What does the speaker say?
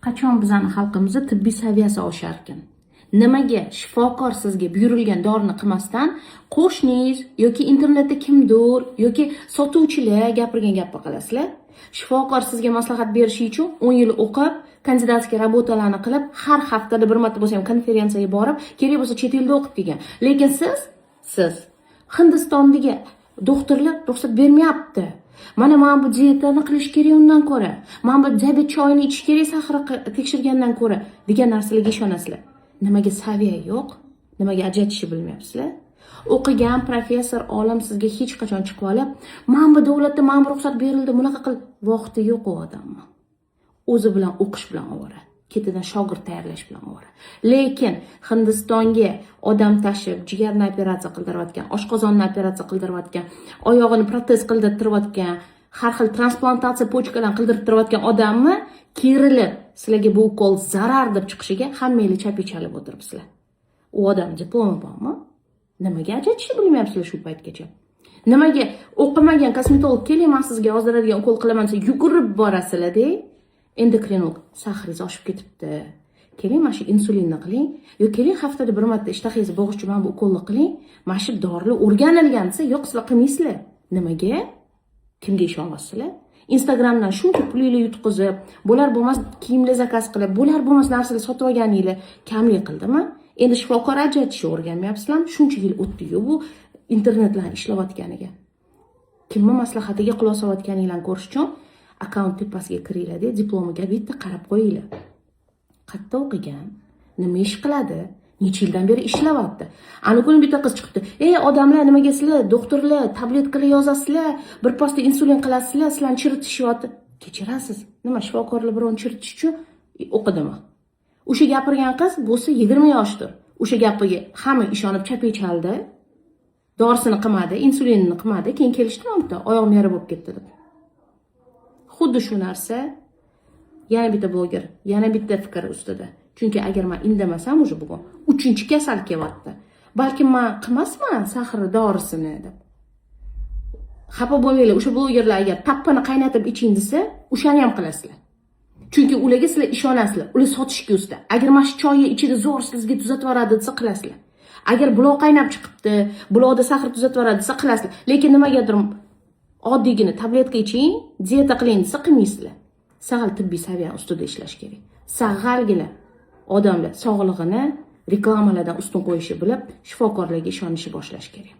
Qachon bizning xalqimizda tibbiy saviyasi oshar ekan? Nimaga shifokor sizga buyurilgan dorini qilmasdan qo'shningiz yoki internetda kimdir yoki sotuvchilar gapirgan gapni qilasizlar? Shifokor sizga maslahat berishi uchun 10 yil o'qib, kandidatskiy rabotalarni qilib, har haftada bir marta bo'lsa ham konferensiyaga borib, kerak bo'lsa chet elda o'qib kelgan. Lekin siz Hindistondagi doktorlar ruxsat bermayapti. Mana bu diyetani qilish kerak undan ko'ra. Mana bu diabet choyini ichish kerak sahri tekshirgandan ko'ra degan narsalarga ishonasizlar. Nimaga saviya yo'q? Nimaga ajratishni bilmayapsizlar? O'qigan professor, olim sizga hech qachon chiqib olib, "Men bu davlatda men ruxsat berildi, bunaqa qil." Vaqti yo'q u odamni. O'zi bilan o'qish bilan ovora. Ketidan shogird tayyorlash bilan ovora. Lekin Hindistonga odam tashib, jigarni operatsiya qildirayotgan, oshqozonni operatsiya qildirayotgan, oyog'ini protez qildirtirayotgan, har xil transplantatsiya pochkadan qildirtirayotgan odamni kerilib, sizlarga bu ukol zarar deb chiqishiga hammangiz chapichalib o'tiribsizlar. U odam diplomi bormi? Nimaga ajratishni bilmayapsizlar shu paytgacha? Nimaga o'qimagan kosmetolog keling, men sizga ozdiradigan ukol qilaman desa yugurib borasizlar-da? Endokrinolog, sahringiz oshib ketibdi. Keling, mana shu insulinni qiling, yoki keling haftada bir marta ishtahangizni bo'g'ish uchun bu ukolni qiling. Mana shu dorilar o'rganilgan desa, yo'q sizlar qilmaysizlar. Nimaga? Kimga ishonyapsizlar? Instagramdan shuncha pulingni yutqizib, bo'lar bo'lmas kiyimlar zakaz qilib, bo'lar bo'lmas narsalar sotib olganinglar kamlik qildimi? Endi shifokor ajratishni o'rganmayapsizlarmi? Shuncha yil o'tdi-yu bu internet bilan ishlayotganiga. Kimni maslahatiga quloq solayotganinglarni ko'rish uchun akkaunt tepasiga kiringlar-da, diplomiga bitta qarab qo'yinglar. Qayerda o'qigan? Nima ish qiladi? Necha yildan beri ishlayapti? Ana kuni bitta qiz chiqibdi. "Ey odamlar, nimaga sizlar doktorlar tabletkalar yozasizlar, bir posta insulin qilasizlar, sizlarni chiritishyapti." Kechirasiz. Nima shifokorlar birovni chiritish uchun o'qidimi? O'sha gapirgan qiz bo'lsa 20 yoshdir. O'sha gapiga hamma ishonib chapichaldi. Dorisini qilmadi, insulinini qilmadi, keyin kelishdi bitta oyog'im yara bo'lib ketdi deb. Xuddi shu narsa yana bitta bloger, yana bitta fikr ustida. Chunki agar men indamasam o'sha bugun 3-chi kasal kelyapti. Balki men qilmasman sahri dorisini deb. Xafa bo'lmanglar, o'sha blogerlar agar tappani qaynatib iching desa, o'shani ham qilasizlar. Chunki ularga sizlar ishonasizlar, ular sotishga usta. Agar mana shu choyni ichida zo'r sizga tuzatib yuboradi desa qilasizlar. Agar buloq qaynab chiqibdi, buloqda sahar tuzatib yuboradi desa qilasizlar. Lekin nimagadir oddiygina tabletka iching, dieta qiling desa qilmaysizlar. Sahal tibbiy saviya ustida ishlash kerak. Sahalgina odamlar sog'lig'ini reklamalardan ustun qo'yishi bilib, shifokorlarga ishonishni boshlash kerak.